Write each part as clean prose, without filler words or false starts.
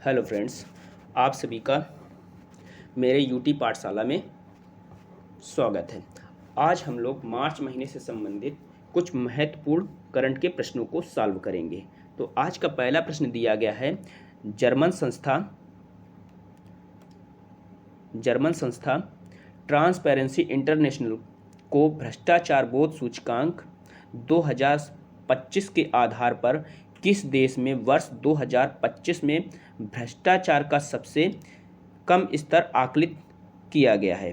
Hello friends, आप सभी का मेरे यूटी पाठशाला में स्वागत है। आज हम लोग मार्च महीने से संबंधित कुछ महत्वपूर्ण करंट के प्रश्नों को सॉल्व करेंगे। तो आज का पहला प्रश्न दिया गया है, जर्मन संस्था ट्रांसपेरेंसी इंटरनेशनल को भ्रष्टाचार बोध सूचकांक 2025 के आधार पर किस देश में वर्ष 2025 में भ्रष्टाचार का सबसे कम स्तर आकलित किया गया है।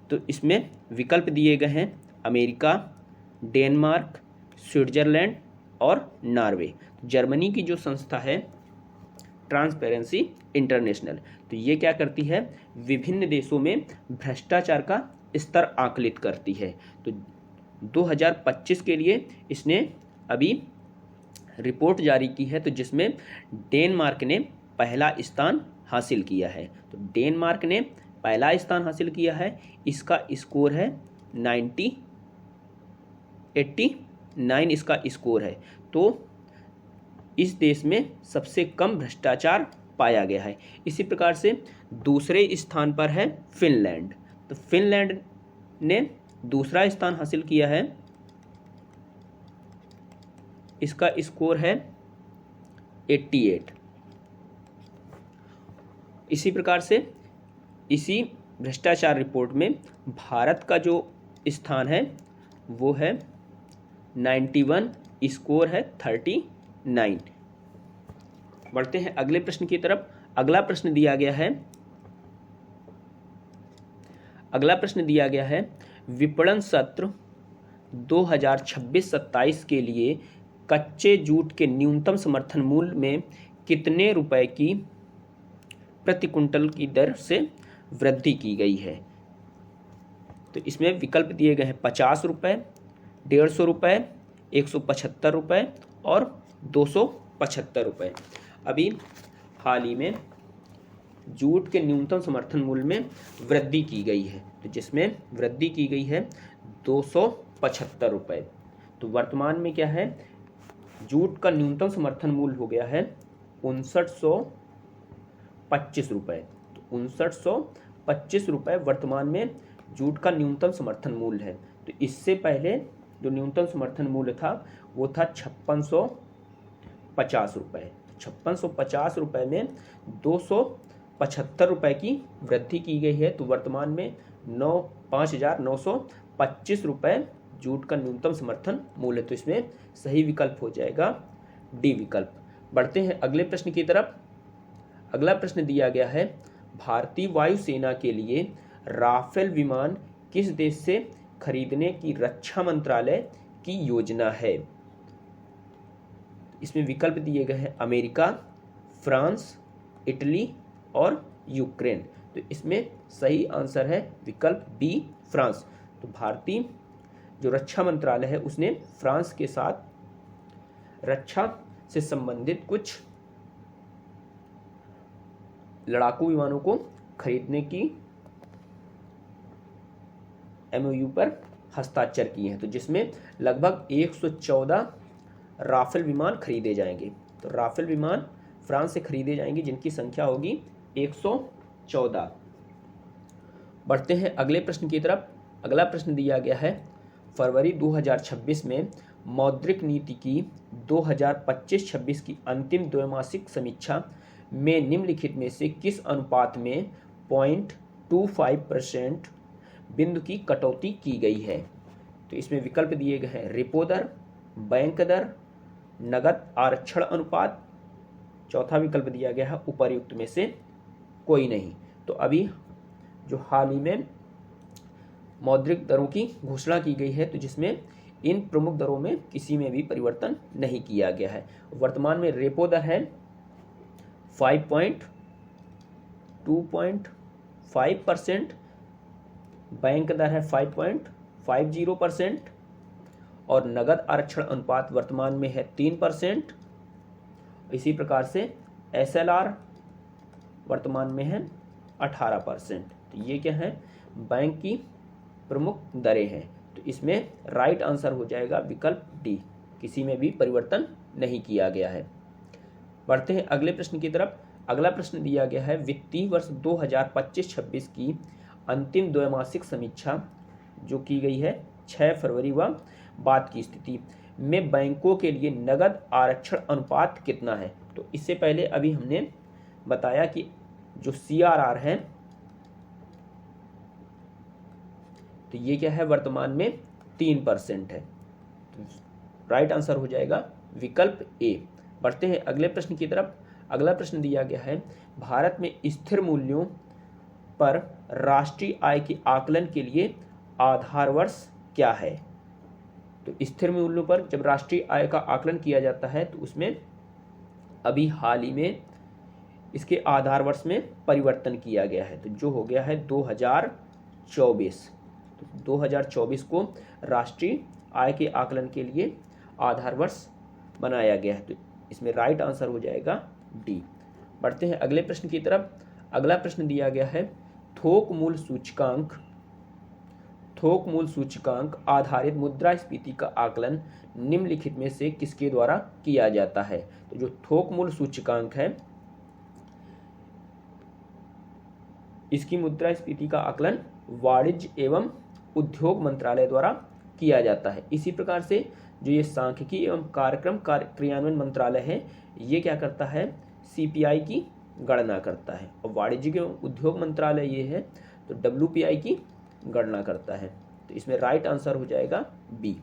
तो इसमें विकल्प दिए गए हैं अमेरिका, डेनमार्क, स्विट्जरलैंड और नॉर्वे। जर्मनी की जो संस्था है ट्रांसपेरेंसी इंटरनेशनल, तो ये क्या करती है, विभिन्न देशों में भ्रष्टाचार का स्तर आकलित करती है। तो 2025 के लिए इसने अभी रिपोर्ट जारी की है, तो जिसमें डेनमार्क ने पहला स्थान हासिल किया है। तो डेनमार्क ने पहला स्थान हासिल किया है, इसका स्कोर है 89 इसका स्कोर है। तो इस देश में सबसे कम भ्रष्टाचार पाया गया है। इसी प्रकार से दूसरे स्थान पर है फिनलैंड। तो फिनलैंड ने दूसरा स्थान हासिल किया है, इसका स्कोर है 88। इसी प्रकार से इसी भ्रष्टाचार रिपोर्ट में भारत का जो स्थान है वो है 91, स्कोर है 39। बढ़ते हैं अगले प्रश्न की तरफ। अगला प्रश्न दिया गया है विपणन सत्र 2026-27 के लिए कच्चे जूट के न्यूनतम समर्थन मूल्य में कितने रुपए की प्रति कुंटल की दर से वृद्धि की गई है। तो इसमें विकल्प दिए गए हैं 50 रुपये, 150 रुपये, 175 रुपये और 275 रुपये। अभी हाल ही में जूट के न्यूनतम समर्थन मूल्य में वृद्धि की गई है, तो जिसमें वृद्धि की गई है 275 रुपये। तो वर्तमान में क्या है, जूट का न्यूनतम समर्थन मूल्य हो गया है 5925 रुपये। तो 5925 रुपये वर्तमान में जूट का न्यूनतम समर्थन मूल्य है। तो इससे पहले जो न्यूनतम समर्थन मूल्य था वो था 5650 रुपये। 5650 रुपये में 275 रुपये की वृद्धि की गई है। तो वर्तमान में 5925 रुपये जूट का न्यूनतम समर्थन मूल्य। तो इसमें सही विकल्प हो जाएगा डी विकल्प। बढ़ते हैं अगले प्रश्न की तरफ। अगला प्रश्न दिया गया है, भारतीय वायुसेना के लिए राफेल विमान किस देश से खरीदने की रक्षा मंत्रालय की योजना है। इसमें विकल्प दिए गए हैं अमेरिका, फ्रांस, इटली और यूक्रेन। तो इसमें सही आंसर है विकल्प बी, फ्रांस। तो भारतीय जो रक्षा मंत्रालय है उसने फ्रांस के साथ रक्षा से संबंधित कुछ लड़ाकू विमानों को खरीदने की एमओयू पर हस्ताक्षर किए हैं। तो जिसमें लगभग 114 राफेल विमान खरीदे जाएंगे। तो राफेल विमान फ्रांस से खरीदे जाएंगे जिनकी संख्या होगी 114। बढ़ते हैं अगले प्रश्न की तरफ। अगला प्रश्न दिया गया है, फरवरी 2026 में मौद्रिक नीति की 2025-26 की अंतिम द्वैमासिक समीक्षा में निम्नलिखित में से किस अनुपात में 0.25% बिंदु की कटौती की गई है। तो इसमें विकल्प दिए गए हैं रेपो दर, बैंक दर, नगद आरक्षण अनुपात। चौथा विकल्प दिया गया है उपर्युक्त में से कोई नहीं। तो अभी जो हाल ही में मौद्रिक दरों की घोषणा की गई है, तो जिसमें इन प्रमुख दरों में किसी में भी परिवर्तन नहीं किया गया है। वर्तमान में रेपो दर है 5.25%, बैंक दर है 5.50% और नगद आरक्षण अनुपात वर्तमान में है 3%। इसी प्रकार से एसएलआर वर्तमान में है 18%। तो ये क्या है, बैंक की प्रमुख दरें हैं। तो इसमें राइट आंसर हो जाएगा विकल्प डी, किसी में भी परिवर्तन नहीं किया गया है। बढ़ते हैं अगले प्रश्न की तरफ। अगला प्रश्न दिया गया है वित्तीय वर्ष 2025-26 की अंतिम द्वैमासिक समीक्षा जो की गई है 6 फरवरी व बाद की स्थिति में बैंकों के लिए नगद आरक्षण अनुपात कितना है। तो इससे पहले अभी हमने बताया कि जो CRR है तो ये क्या है, वर्तमान में 3% है। तो राइट आंसर हो जाएगा विकल्प ए। बढ़ते हैं अगले प्रश्न की तरफ। अगला प्रश्न दिया गया है भारत में स्थिर मूल्यों पर राष्ट्रीय आय के आकलन के लिए आधार वर्ष क्या है। तो स्थिर मूल्यों पर जब राष्ट्रीय आय का आकलन किया जाता है तो उसमें अभी हाल ही में इसके आधार वर्ष में परिवर्तन किया गया है, तो जो हो गया है 2024। तो 2024 को राष्ट्रीय आय के आकलन के लिए आधार वर्ष बनाया गया है। तो इसमें राइट आंसर हो जाएगा डी। बढ़ते हैं अगले प्रश्न की तरफ। अगला प्रश्न दिया गया है थोक मूल सूचकांक आधारित मुद्रास्फीति का आकलन निम्नलिखित में से किसके द्वारा किया जाता है। तो जो थोक मूल सूचकांक है इसकी मुद्रास्फीति का आकलन वाणिज्य एवं उद्योग मंत्रालय द्वारा किया जाता है। इसी प्रकार से जो ये सांख्यिकी एवं कार्यक्रम क्रियान्वयन मंत्रालय है ये क्या करता है, CPI की गणना करता है, और वाणिज्य एवं उद्योग मंत्रालय ये है तो WPI की गणना करता है। तो इसमें राइट आंसर हो जाएगा बी।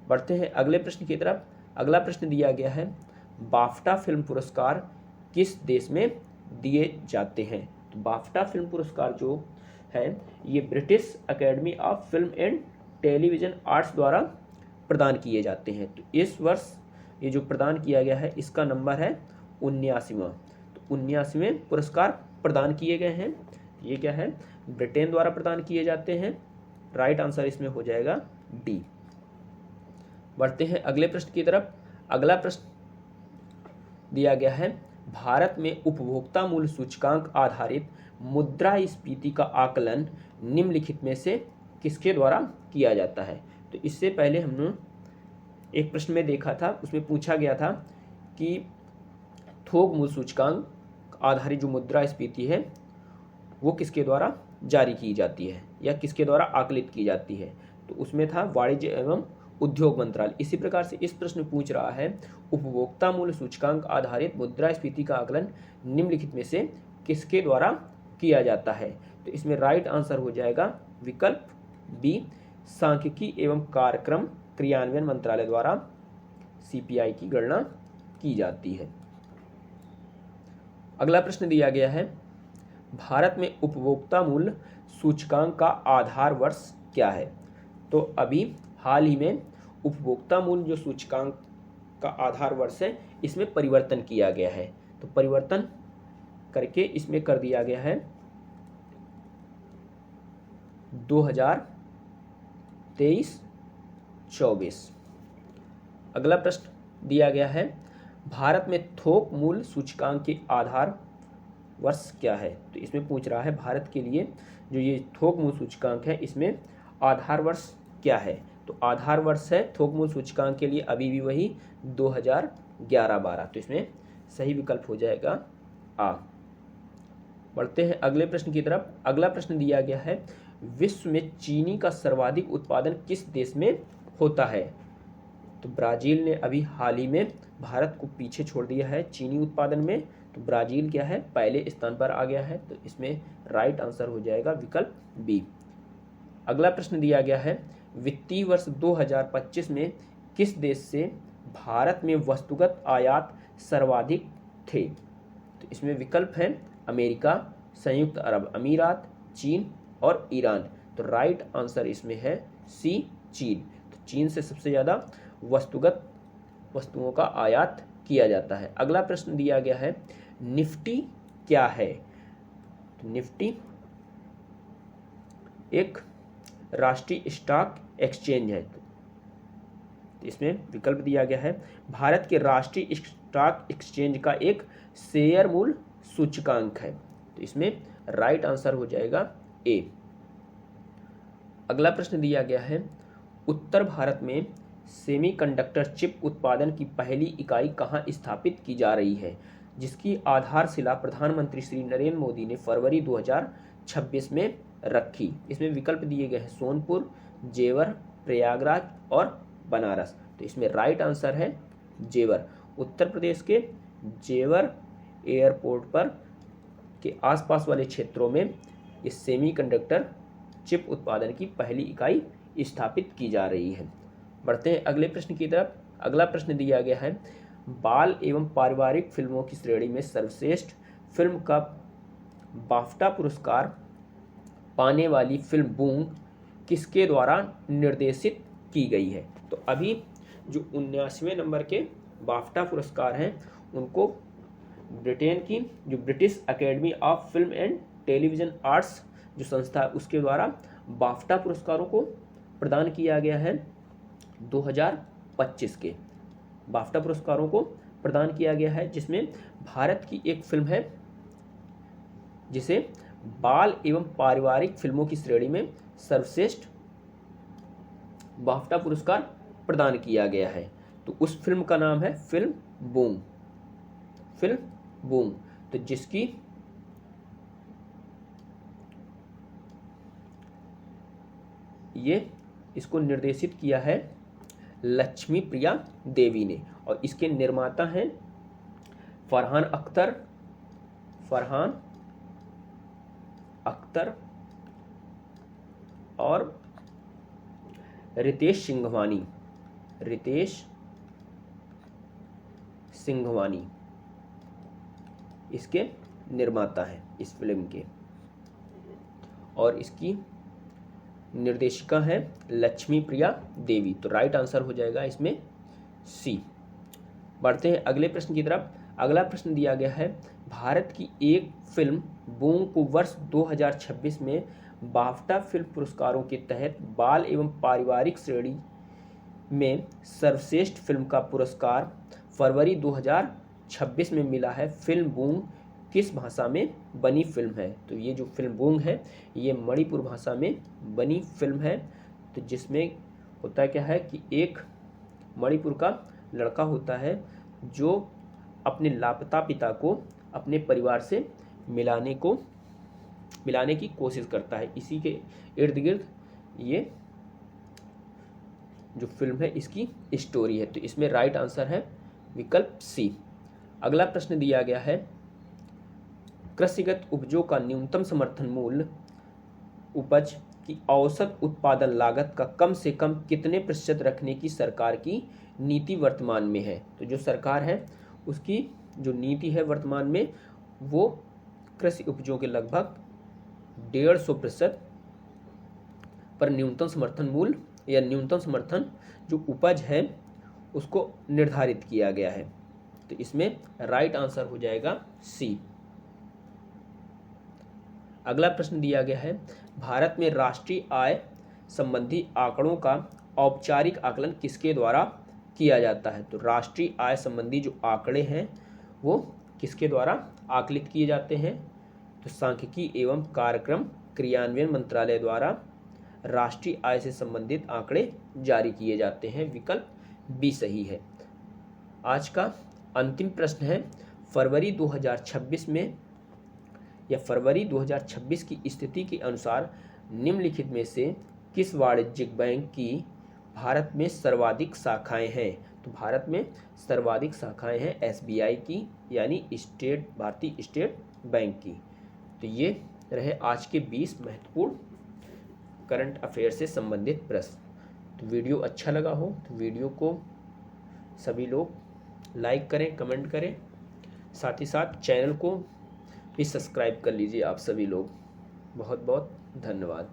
बढ़ते हैं अगले प्रश्न की तरफ। अगला प्रश्न दिया गया है बाफ्टा फिल्म पुरस्कार किस देश में दिए जाते हैं। तो बाफ्टा फिल्म पुरस्कार जो है ये British academy of film and television arts द्वारा प्रदान किए जाते हैं। तो इस वर्ष ये जो प्रदान किया गया है इसका नंबर है 79वां। तो 79वें पुरस्कार प्रदान किए गए हैं। ये क्या है, ब्रिटेन द्वारा प्रदान किए जाते हैं। राइट आंसर इसमें हो जाएगा डी। बढ़ते हैं अगले प्रश्न की तरफ। अगला प्रश्न दिया गया है भारत में उपभोक्ता मूल्य सूचकांक आधारित मुद्रास्फीति का आकलन निम्नलिखित में से किसके द्वारा किया जाता है। तो इससे पहले हमने एक प्रश्न में देखा था, उसमें पूछा गया था कि थोक मूल्य सूचकांक आधारित जो मुद्रास्फीति है वो किसके द्वारा जारी की जाती है या किसके द्वारा आकलित की जाती है। तो उसमें था वाणिज्य एवं उद्योग मंत्रालय। इसी प्रकार से इस प्रश्न में पूछ रहा है उपभोक्ता मूल्य सूचकांक आधारित मुद्रास्फीति का आकलन निम्नलिखित में से किसके द्वारा किया जाता है। तो इसमें राइट आंसर हो जाएगा विकल्प बी, सांख्यिकी एवं कार्यक्रम क्रियान्वयन मंत्रालय द्वारा CPI की गणना की जाती है। अगला प्रश्न दिया गया है भारत में उपभोक्ता मूल्य सूचकांक का आधार वर्ष क्या है। तो अभी हाल ही में उपभोक्ता मूल्य जो सूचकांक का आधार वर्ष है इसमें परिवर्तन किया गया है। तो परिवर्तन करके इसमें कर दिया गया है 2023-24। अगला प्रश्न दिया गया है भारत में थोक मूल्य सूचकांक के आधार वर्ष क्या है। तो इसमें पूछ रहा है भारत के लिए जो ये थोक मूल्य सूचकांक है इसमें आधार वर्ष क्या है। तो आधार वर्ष है थोक मूल्य सूचकांक के लिए अभी भी वही 2011-12। तो इसमें सही विकल्प हो जाएगा आ। बढ़ते हैं अगले प्रश्न की तरफ। अगला प्रश्न दिया गया है विश्व में चीनी का सर्वाधिक उत्पादन किस देश में होता है। तो ब्राजील ने अभी हाल ही में भारत को पीछे छोड़ दिया है चीनी उत्पादन में। तो ब्राजील क्या है, पहले स्थान पर आ गया है। तो इसमें राइट आंसर हो जाएगा विकल्प बी। अगला प्रश्न दिया गया है वित्तीय वर्ष 2025 में किस देश से भारत में वस्तुगत आयात सर्वाधिक थे। तो इसमें विकल्प है अमेरिका, संयुक्त अरब अमीरात, चीन और ईरान। तो राइट आंसर इसमें है सी, चीन। तो चीन से सबसे ज़्यादा वस्तुगत वस्तुओं का आयात किया जाता है। अगला प्रश्न दिया गया है निफ्टी क्या है। तो निफ्टी एक राष्ट्रीय स्टॉक एक्सचेंज है। तो इसमें विकल्प दिया गया है भारत के राष्ट्रीय स्टॉक एक्सचेंज का एक शेयर मूल्य सूचकांक है। तो इसमें राइट आंसर हो जाएगा ए। अगला प्रश्न दिया गया है उत्तर भारत में सेमीकंडक्टर चिप उत्पादन की पहली इकाई कहाँ स्थापित की जा रही है, जिसकी आधारशिला प्रधानमंत्री श्री नरेंद्र मोदी ने फरवरी 2026 में रखी। इसमें विकल्प दिए गए हैं सोनपुर, जेवर, प्रयागराज और बनारस। तो इसमें राइट आंसर है जेवर। उत्तर प्रदेश के जेवर एयरपोर्ट पर के आसपास वाले क्षेत्रों में इस सेमीकंडक्टर चिप उत्पादन की पहली इकाई स्थापित की जा रही है। बढ़ते हैं अगले प्रश्न की तरफ। अगला प्रश्न दिया गया है, बाल एवं पारिवारिक फिल्मों की श्रेणी में सर्वश्रेष्ठ फिल्म का बाफ्टा पुरस्कार पाने वाली फिल्म बूम किसके द्वारा निर्देशित की गई है। तो अभी जो 79वें नंबर के बाफ्टा पुरस्कार हैं उनको ब्रिटेन की जो British academy of film and television arts जो संस्था है उसके द्वारा बाफ्टा पुरस्कारों को प्रदान किया गया है। 2025 के बाफ्टा पुरस्कारों को प्रदान किया गया है, जिसमें भारत की एक फिल्म है जिसे बाल एवं पारिवारिक फिल्मों की श्रेणी में सर्वश्रेष्ठ बाफ्टा पुरस्कार प्रदान किया गया है। तो उस फिल्म का नाम है फिल्म बूम। तो जिसकी इसको निर्देशित किया है लक्ष्मी प्रिया देवी ने, और इसके निर्माता हैं फरहान अख्तर और रितेश सिंघवानी इसके निर्माता हैं इस फिल्म के, और इसकी निर्देशिका है लक्ष्मी प्रिया देवी। तो राइट आंसर हो जाएगा इसमें सी। बढ़ते हैं अगले प्रश्न की तरफ। अगला प्रश्न दिया गया है, भारत की एक फिल्म बूम को वर्ष 2026 में बाफ्टा फिल्म पुरस्कारों के तहत बाल एवं पारिवारिक श्रेणी में सर्वश्रेष्ठ फिल्म का पुरस्कार फरवरी 2026 में मिला है। फिल्म बूम किस भाषा में बनी फिल्म है। तो ये जो फिल्म बूम है ये मणिपुर भाषा में बनी फिल्म है। तो जिसमें होता क्या है कि एक मणिपुर का लड़का होता है जो अपने लापता पिता को अपने परिवार से मिलाने की कोशिश करता है। इसी के इर्द गिर्द ये जो फिल्म है इसकी स्टोरी है। तो इसमें राइट आंसर है विकल्प सी। अगला प्रश्न दिया गया है, कृषिगत उपजों का न्यूनतम समर्थन मूल्य उपज की औसत उत्पादन लागत का कम से कम कितने प्रतिशत रखने की सरकार की नीति वर्तमान में है। तो जो सरकार है उसकी जो नीति है वर्तमान में वो कृषि उपजों के लगभग 150% पर न्यूनतम समर्थन मूल्य या न्यूनतम समर्थन जो उपज है उसको निर्धारित किया गया है। तो इसमें राइट आंसर हो जाएगा सी। अगला प्रश्न दिया गया है, भारत में राष्ट्रीय आय संबंधी आंकड़ों का औपचारिक आकलन किसके द्वारा किया जाता है। तो राष्ट्रीय आय संबंधी जो आंकड़े हैं वो किसके द्वारा आकलित किए जाते हैं। तो सांख्यिकी एवं कार्यक्रम क्रियान्वयन मंत्रालय द्वारा राष्ट्रीय आय से संबंधित आंकड़े जारी किए जाते हैं। विकल्प बी सही है। आज का अंतिम प्रश्न है, फरवरी 2026 की स्थिति के अनुसार निम्नलिखित में से किस वाणिज्यिक बैंक की भारत में सर्वाधिक शाखाएं हैं। तो भारत में सर्वाधिक शाखाएं हैं एसबीआई की, यानी भारतीय स्टेट बैंक की। तो ये रहे आज के 20 महत्वपूर्ण करंट अफेयर से संबंधित प्रश्न। तो वीडियो अच्छा लगा हो तो वीडियो को सभी लोग लाइक करें, कमेंट करें, साथ ही साथ चैनल को भी सब्सक्राइब कर लीजिए आप सभी लोग। बहुत बहुत धन्यवाद।